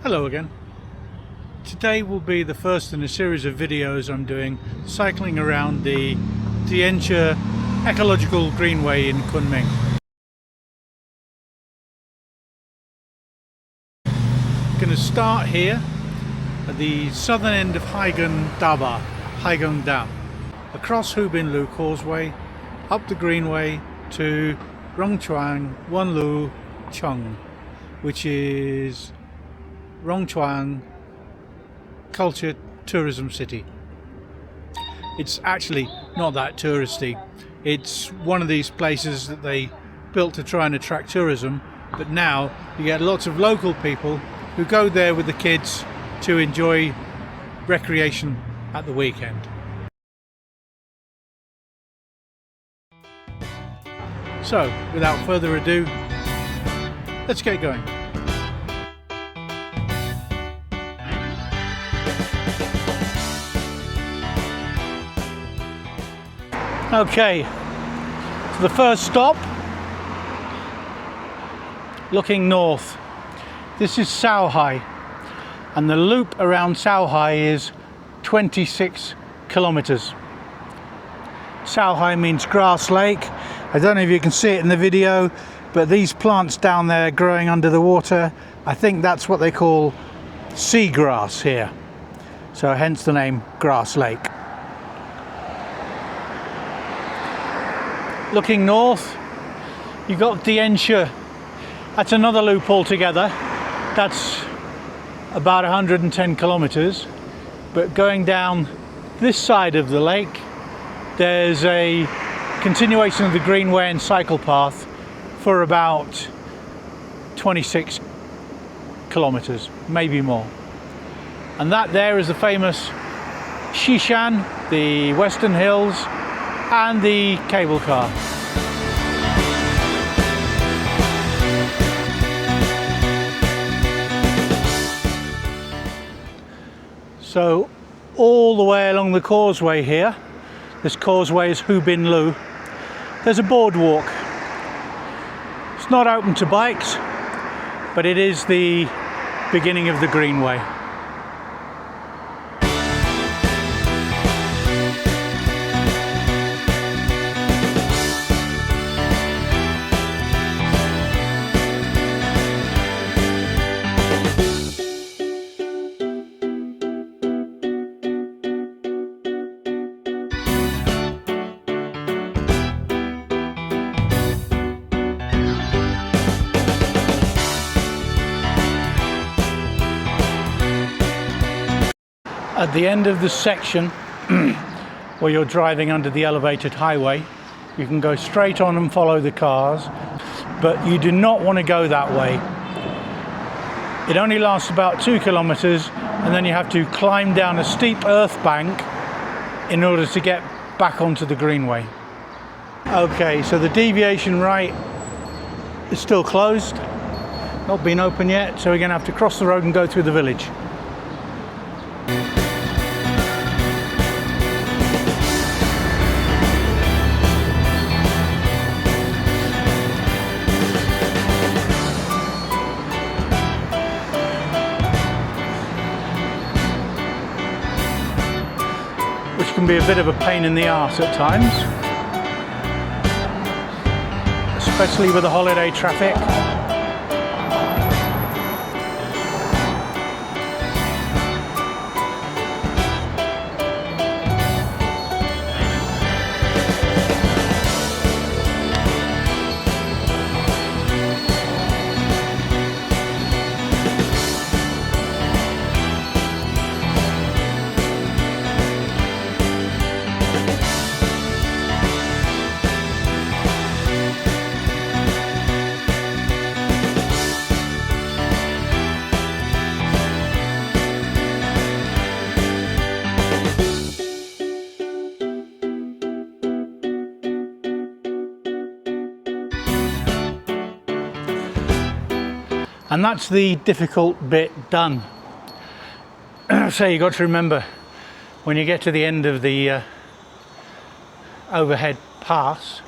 Hello again. Today will be the first in a series of videos I'm doing cycling around the Dianchi Ecological Greenway in Kunming. I'm going to start here at the southern end of Haigeng Dam, across Hubinlu Causeway, up the Greenway to Rongchuan Wanlu Chung, which is Rongchuan culture tourism city. It's actually not that touristy. It's one of these places that they built to try and attract tourism, but now you get lots of local people who go there with the kids to enjoy recreation at the weekend. So, without further ado, let's get going. Okay, so the first stop, looking north. This is Shaohai, and the loop around Shaohai is 26 kilometers. Shaohai means grass lake. I don't know if you can see it in the video, but these plants down there growing under the water, I think that's what they call seagrass here. So hence the name Grass Lake. Looking north, you've got Dianchi. That's another loop altogether. That's about 110 kilometers. But going down this side of the lake, there's a continuation of the Greenway and cycle path for about 26 kilometers, maybe more. And that there is the famous Shishan, the Western Hills, and the cable car. So all the way along the causeway here, this causeway is Hubinlu, there's a boardwalk. It's not open to bikes, but it is the beginning of the Greenway. At the end of the section where you're driving under the elevated highway, you can go straight on and follow the cars, but you do not want to go that way. It only lasts about 2 kilometers, and then you have to climb down a steep earth bank in order to get back onto the Greenway. Okay, so the deviation right is still closed, not been open yet, so we're going to have to cross the road and go through the village. Which can be a bit of a pain in the arse at times, especially with the holiday traffic. And that's the difficult bit done. So you've got to remember, when you get to the end of the overhead pass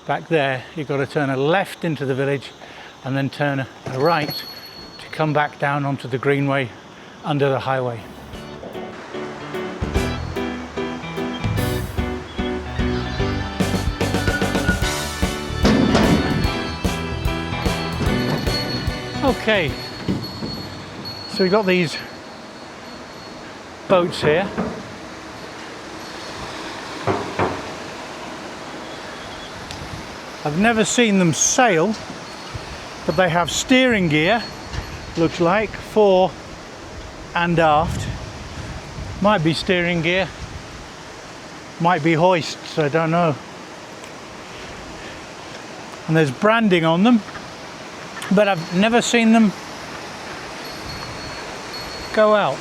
back there, you've got to turn a left into the village and then turn a right to come back down onto the Greenway under the highway. Okay, so we've got these boats here. I've never seen them sail, but they have steering gear, looks like, fore and aft. Might be steering gear, might be hoists, I don't know. And there's branding on them, but I've never seen them go out.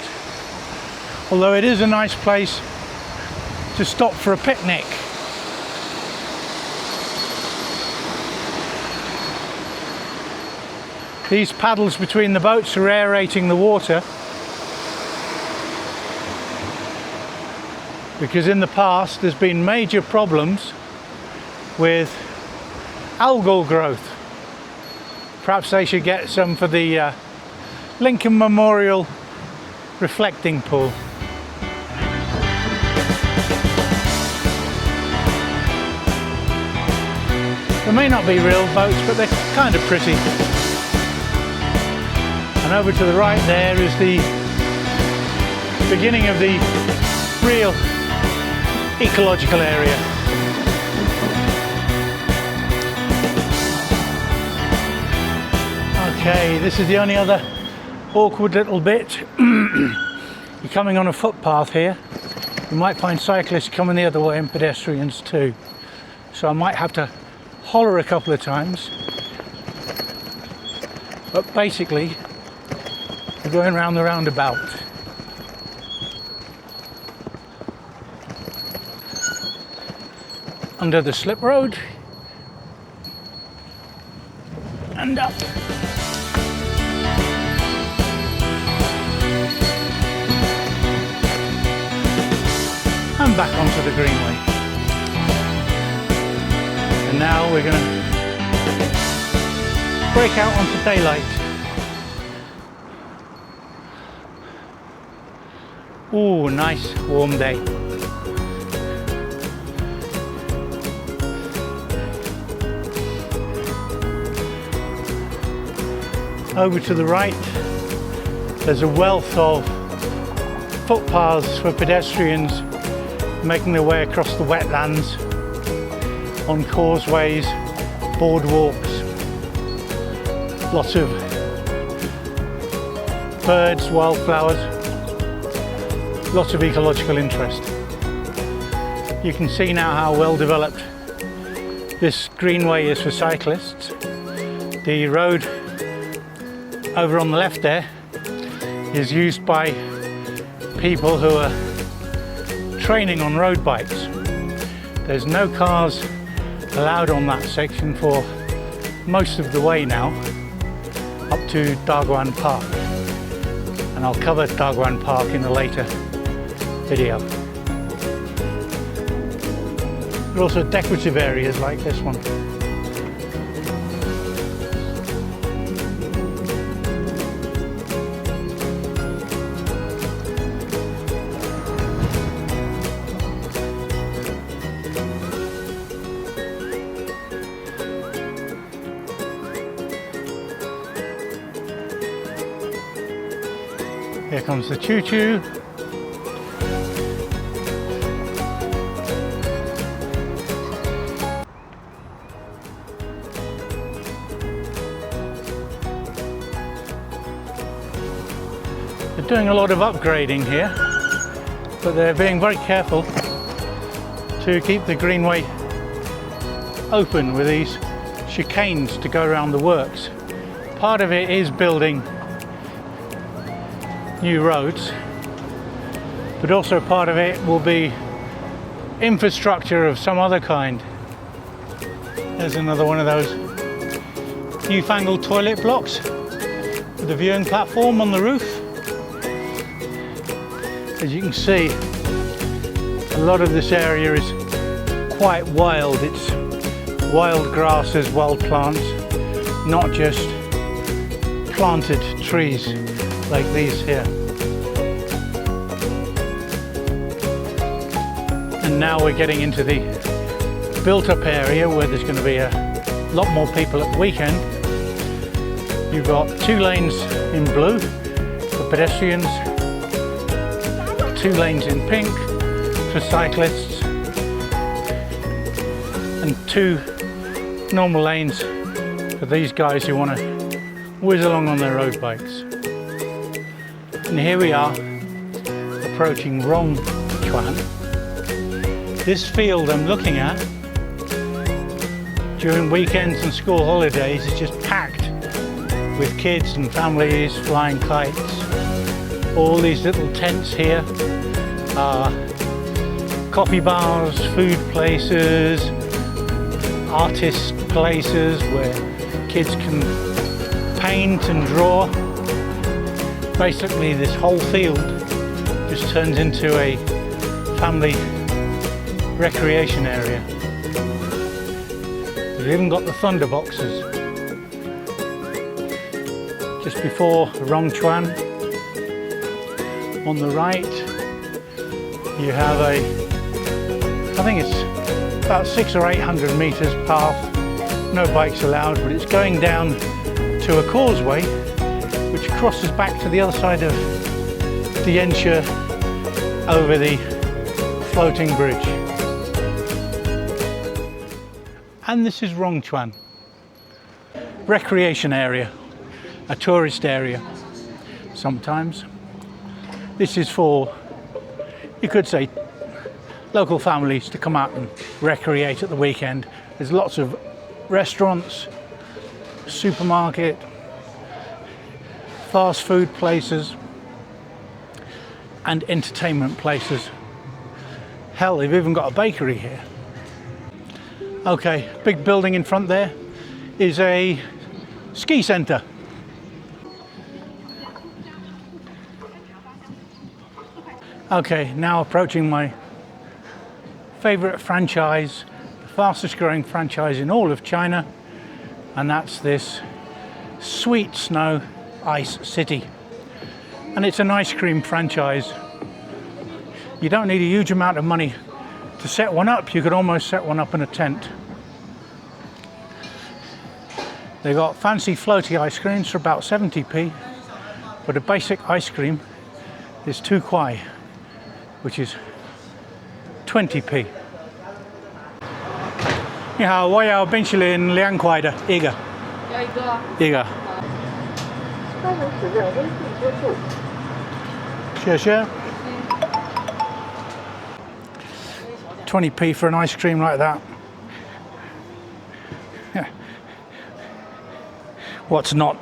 Although it is a nice place to stop for a picnic. These paddles between the boats are aerating the water, because in the past there's been major problems with algal growth. Perhaps they should get some for the Lincoln Memorial reflecting pool. They may not be real boats, but they're kind of pretty. And over to the right there is the beginning of the real ecological area. Okay, this is the only other awkward little bit. You're coming on a footpath here. You might find cyclists coming the other way and pedestrians too. So I might have to holler a couple of times. But basically, we're going round the roundabout. Under the slip road and up. And back onto the Greenway. And now we're going to break out onto daylight. Ooh, nice warm day. Over to the right, there's a wealth of footpaths for pedestrians making their way across the wetlands, on causeways, boardwalks, lots of birds, wildflowers, lots of ecological interest. You can see now how well developed this greenway is for cyclists. The road over on the left there is used by people who are training on road bikes. There's no cars allowed on that section for most of the way now, up to Daguan Park. And I'll cover Daguan Park in a later video. There are also decorative areas like this one. Here comes the choo-choo. They're doing a lot of upgrading here, but they're being very careful to keep the Greenway open with these chicanes to go around the works. Part of it is building new roads, but also part of it will be infrastructure of some other kind. There's another one of those newfangled toilet blocks with a viewing platform on the roof. As you can see, a lot of this area is quite wild. It's wild grasses, wild plants, not just planted trees like these here. And now we're getting into the built-up area where there's going to be a lot more people at the weekend. You've got 2 lanes in blue for pedestrians, 2 lanes in pink for cyclists, and 2 normal lanes for these guys who want to whiz along on their road bikes. And here we are approaching Rongchuan. This field I'm looking at during weekends and school holidays is just packed with kids and families flying kites. All these little tents here are coffee bars, food places, artist places where kids can paint and draw. Basically this whole field just turns into a family recreation area. We've even got the thunder boxes. Just before Rongchuan, on the right, you have I think it's about 600 or 800 meters path. No bikes allowed, but it's going down to a causeway which crosses back to the other side of Dianchi over the floating bridge. And this is Rongchuan, recreation area, a tourist area sometimes. This is for, you could say, local families to come out and recreate at the weekend. There's lots of restaurants, supermarket, fast food places, and entertainment places. Hell, they've even got a bakery here. Okay, big building in front there is a ski centre. Okay, now approaching my favourite franchise, the fastest growing franchise in all of China, and that's this Sweet Snow Ice City. And it's an ice cream franchise. You don't need a huge amount of money to set one up. You could almost set one up in a tent. They've got fancy floaty ice creams for about 70p, but a basic ice cream is 2 kwai, which is 20p. 你好，我要冰淇淋2块的一个。要一个。一个。单人使用微信支付。谢谢。20p for an ice cream like that. What's not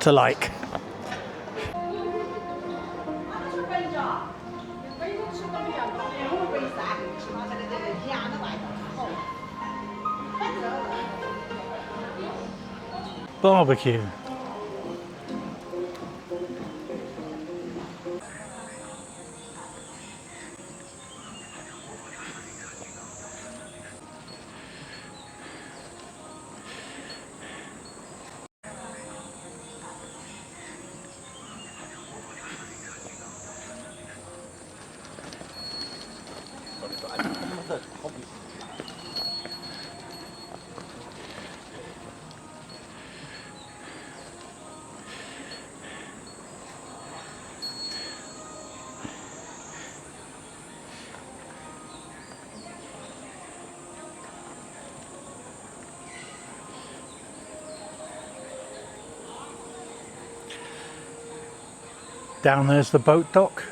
to like? Barbecue. Down there's the boat dock.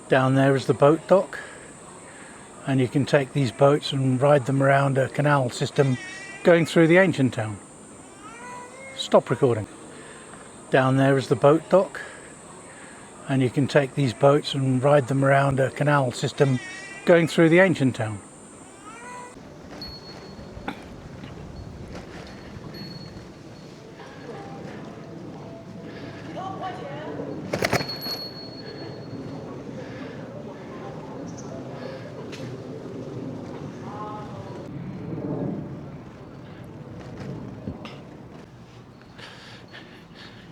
Down there is the boat dock, and you can take these boats and ride them around a canal system going through the ancient town. Stop recording. Down there is the boat dock, and you can take these boats and ride them around a canal system going through the ancient town.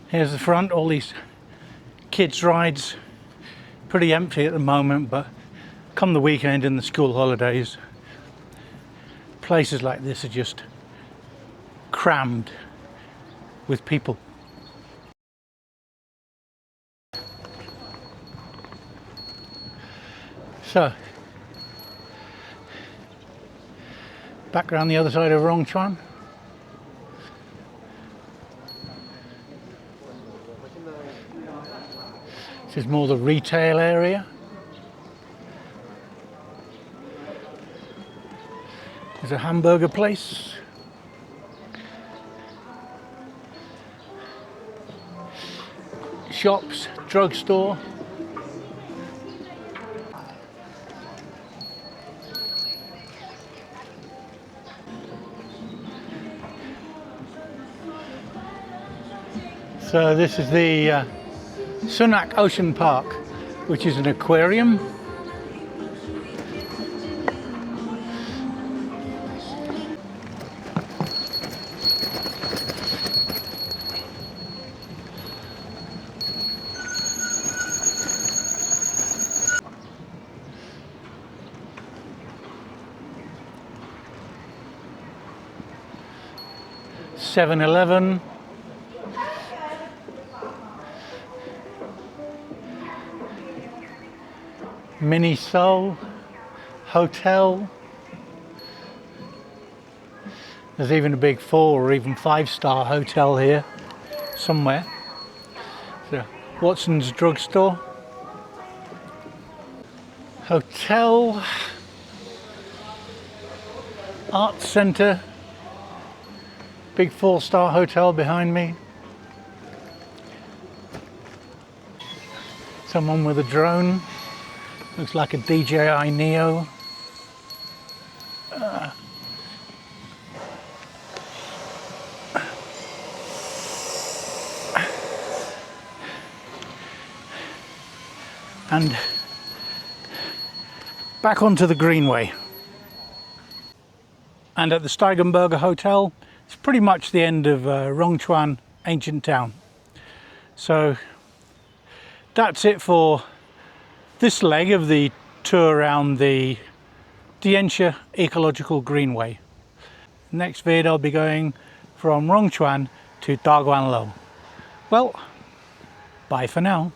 Here's the front, all these kids' rides. Pretty empty at the moment, but come the weekend and the school holidays, places like this are just crammed with people. So, back around the other side of Rongchuan. This is more the retail area. There's a hamburger place. Shops, drugstore. So this is the Sunak Ocean Park, which is an aquarium. (7-Eleven). Mini Seoul hotel. There's even a big 4- or even 5-star hotel here somewhere. So Watson's drugstore, hotel, art centre, big 4-star hotel behind me. Someone with a drone. Looks like a DJI Neo. And back onto the Greenway. And at the Steigenberger Hotel, it's pretty much the end of Rongchuan ancient town. So that's it for this leg of the tour around the Dianchi Ecological Greenway. Next vid I'll be going from Rongchuan to Daguanlo. Well, bye for now.